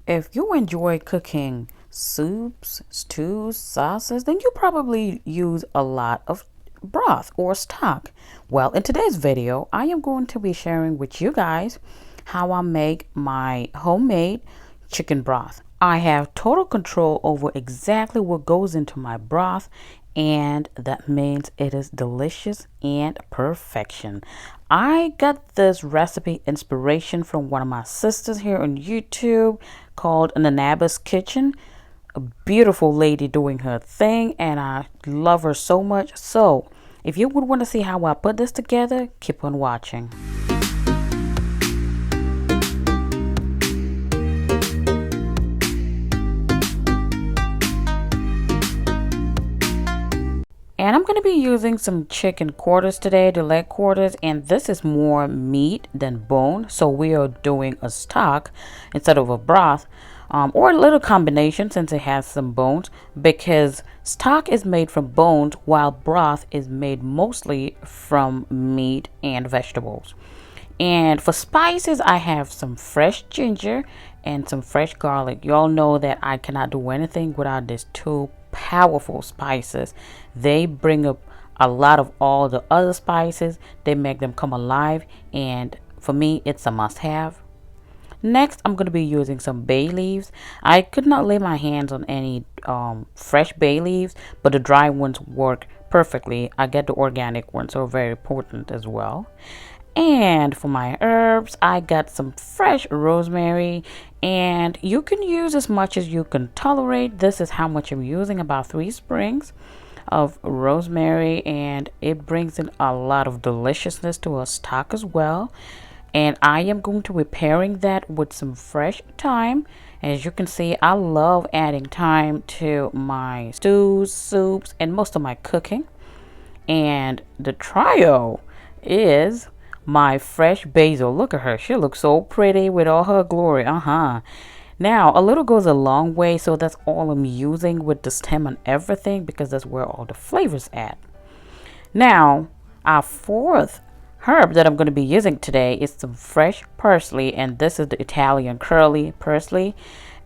If you enjoy cooking soups, stews, sauces, then you probably use a lot of broth or stock. Well, in today's video, I am going to be sharing with you guys how I make my homemade chicken broth. I have total control over exactly what goes into my broth, and that means it is delicious and perfection. I got this recipe inspiration from one of my sisters here on YouTube called Nanaba's Kitchen. A beautiful lady doing her thing, and I love her so much. So if you would want to see how I put this together, keep on watching. And I'm going to be using some chicken quarters today, the leg quarters, and this is more meat than bone. So we are doing a stock instead of a broth, or a little combination since it has some bones, because stock is made from bones while broth is made mostly from meat and vegetables. And for spices, I have some fresh ginger and some fresh garlic. Y'all know that I cannot do anything without these two powerful spices. They bring up a lot of all the other spices. They make them come alive, and for me, it's a must-have. Next, I'm going to be using some bay leaves. I could not lay my hands on any fresh bay leaves, but the dry ones work perfectly. I get the organic ones, so very important as well. And for my herbs, I got some fresh rosemary, and you can use as much as you can tolerate. This is how much I'm using, about 3 sprigs of rosemary, and it brings in a lot of deliciousness to a stock as well. And I am going to be pairing that with some fresh thyme. As you can see, I love adding thyme to my stews, soups, and most of my cooking. And the trio is my fresh basil. Look at her. She looks so pretty with all her glory. Now, a little goes a long way, so that's all I'm using with the stem and everything, because that's where all the flavors at. Now, our fourth herb that I'm going to be using today is some fresh parsley, and this is the Italian curly parsley.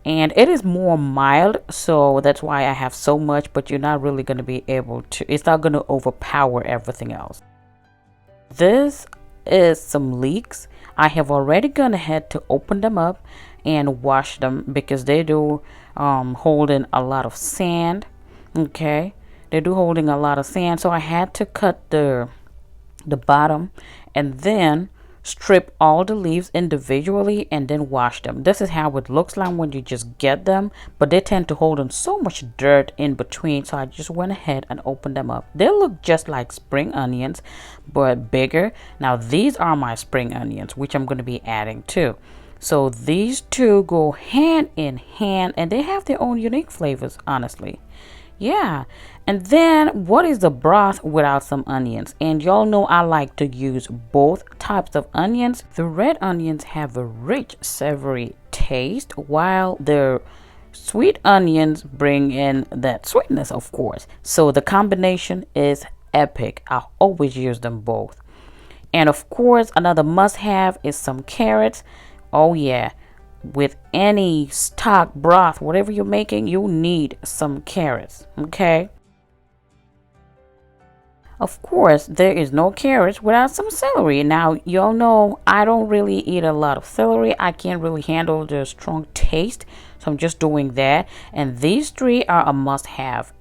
And it is more mild, so that's why I have so much, but you're not really going to be able to, it's not going to overpower everything else. This is some leeks. I have already gone ahead to open them up and wash them, because they do hold in a lot of sand. Okay, they do holding a lot of sand, so I had to cut the bottom and then strip all the leaves individually and then wash them. This is how it looks like when you just get them, but they tend to hold on so much dirt in between, so I just went ahead and opened them up. They look just like spring onions but bigger. Now these are my spring onions, which I'm going to be adding too. So these two go hand in hand, and they have their own unique flavors, honestly. Yeah. And then what is the broth without some onions? And y'all know I like to use both types of onions. The red onions have a rich savory taste, while the sweet onions bring in that sweetness, of course. So the combination is epic. I always use them both. And of course, another must-have is some carrots. Oh yeah, with any stock, broth, whatever you're making, you need some carrots. Okay, of course, there is no carrots without some celery. Now, y'all know I don't really eat a lot of celery. I can't really handle the strong taste, so I'm just doing that. And these three are a must-have.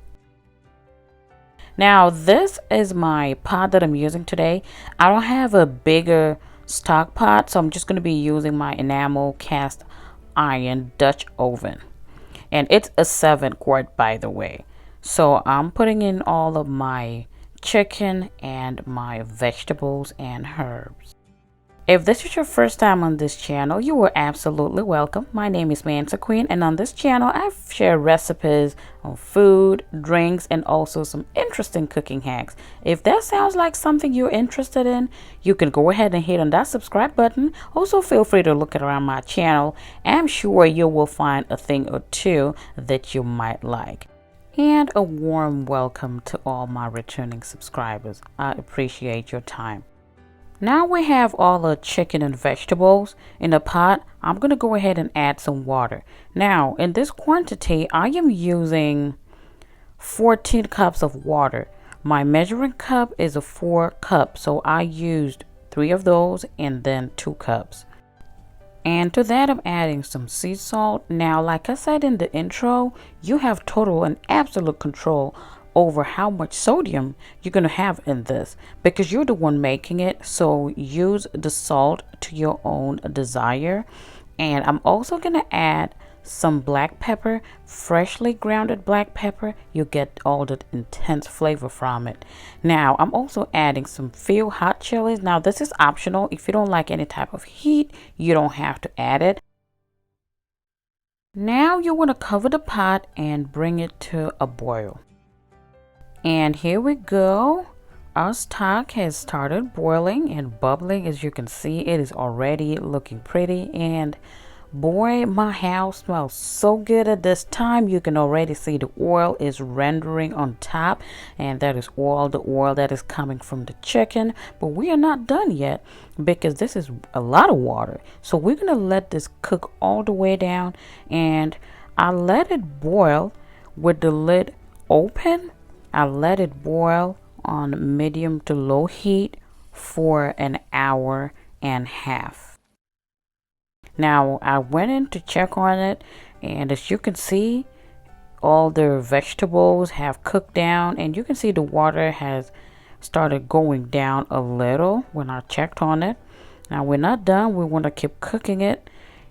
Now, this is my pot that I'm using today. I don't have a bigger stock pot, so I'm just going to be using my enamel cast iron Dutch oven, and it's a 7-quart, by the way. So I'm putting in all of my chicken and my vegetables and herbs. If this is your first time on this channel, you are absolutely welcome. My name is Mansa Queen, and on this channel I share recipes on food, drinks, and also some interesting cooking hacks. If that sounds like something you're interested in, you can go ahead and hit on that subscribe button. Also, feel free to look around my channel. I'm sure you will find a thing or two that you might like. And a warm welcome to all my returning subscribers. I appreciate your time. Now we have all the chicken and vegetables in a pot. I'm going to go ahead and add some water. Now, in this quantity, I am using 14 cups of water. My measuring cup is a 4 cup, so I used 3 of those and then 2 cups. And to that, I'm adding some sea salt. Now, like I said in the intro, you have total and absolute control over how much sodium you're going to have in this because you're the one making it. So use the salt to your own desire. And I'm also going to add some black pepper, freshly grounded black pepper. You get all the intense flavor from it. Now I'm also adding some field hot chilies. Now this is optional. If you don't like any type of heat, you don't have to add it. Now you want to cover the pot and bring it to a boil. And here we go. Our stock has started boiling and bubbling. As you can see, it is already looking pretty, and boy, my house smells so good at this time. You can already see the oil is rendering on top, and that is all the oil that is coming from the chicken. But we are not done yet because this is a lot of water. So we're going to let this cook all the way down, and I let it boil with the lid open. I let it boil on medium to low heat for an hour and a half. Now I went in to check on it, and as you can see, all the vegetables have cooked down, and you can see the water has started going down a little when I checked on it. Now we're not done. We want to keep cooking it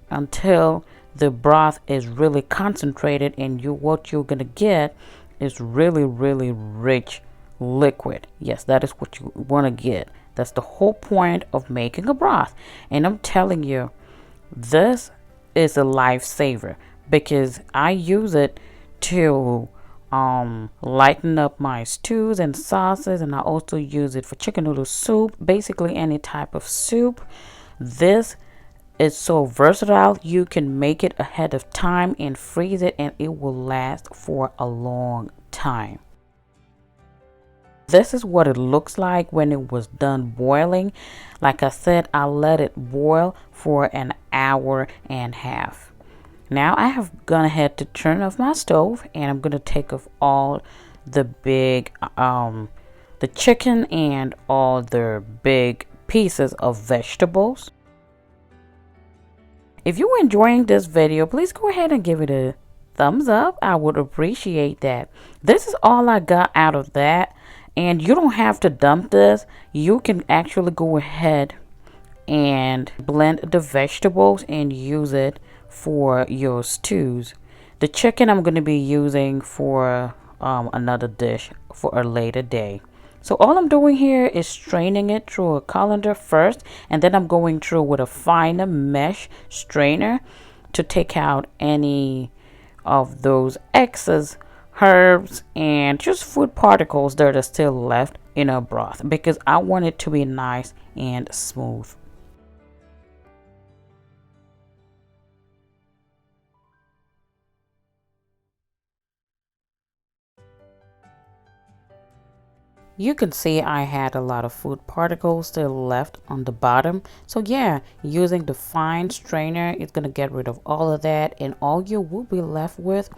until the broth is really concentrated, and what you're gonna get is really rich liquid. Yes, that is what you want to get. That's the whole point of making a broth. And I'm telling you, this is a lifesaver because I use it to lighten up my stews and sauces, and I also use it for chicken noodle soup, basically any type of soup. This is so versatile. You can make it ahead of time and freeze it, and it will last for a long time. This is what it looks like when it was done boiling. Like I said, I let it boil for an hour and a half. Now I have gone ahead to turn off my stove, and I'm going to take off all the chicken and all the big pieces of vegetables. If you're enjoying this video, please go ahead and give it a thumbs up. I would appreciate that. This is all I got out of that. And you don't have to dump this. You can actually go ahead and blend the vegetables and use it for your stews. The chicken I'm going to be using for another dish for a later day. So all I'm doing here is straining it through a colander first, and then I'm going through with a finer mesh strainer to take out any of those excess herbs and just food particles that are still left in our broth, because I want it to be nice and smooth. You can see I had a lot of food particles still left on the bottom. So yeah, using the fine strainer, it's going to get rid of all of that, and all you will be left with,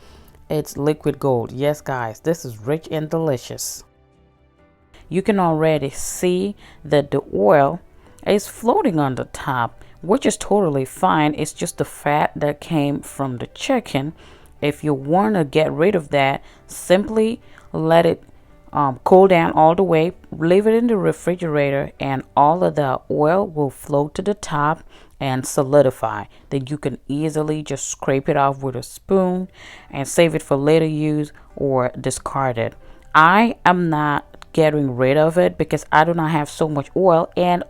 it's liquid gold. Yes guys, this is rich and delicious. You can already see that the oil is floating on the top, which is totally fine. It's just the fat that came from the chicken. If you want to get rid of that, simply let it cool down all the way, leave it in the refrigerator, and all of the oil will float to the top and solidify. Then you can easily just scrape it off with a spoon and save it for later use or discard it. I am not getting rid of it because I do not have so much oil, and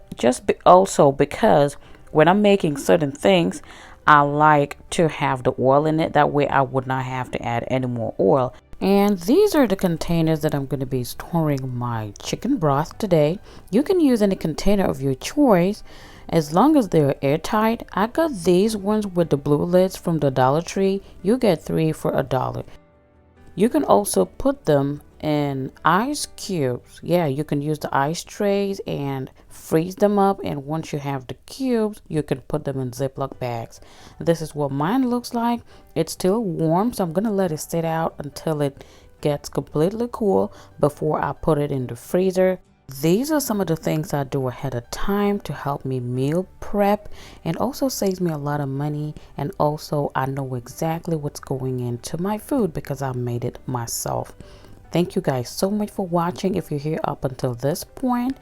also because when I'm making certain things, I like to have the oil in it. That way I would not have to add any more oil. And these are the containers that I'm going to be storing my chicken broth today. You can use any container of your choice as long as they're airtight. I got these ones with the blue lids from the Dollar Tree. You get 3 for $1. You can also put them in ice cubes. Yeah, you can use the ice trays and freeze them up, and once you have the cubes you can put them in Ziploc bags. This is what mine looks like. It's still warm, so I'm gonna let it sit out until it gets completely cool before I put it in the freezer. These are some of the things I do ahead of time to help me meal prep, and also saves me a lot of money, and also I know exactly what's going into my food because I made it myself. Thank you guys so much for watching. If you're here up until this point,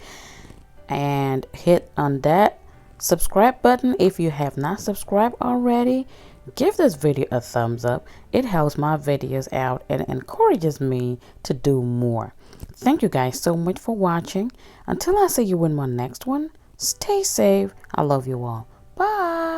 and hit on that subscribe button if you have not subscribed already. Give this video a thumbs up. It helps my videos out and encourages me to do more. Thank you guys so much for watching. Until I see you in my next one, stay safe. I love you all. Bye.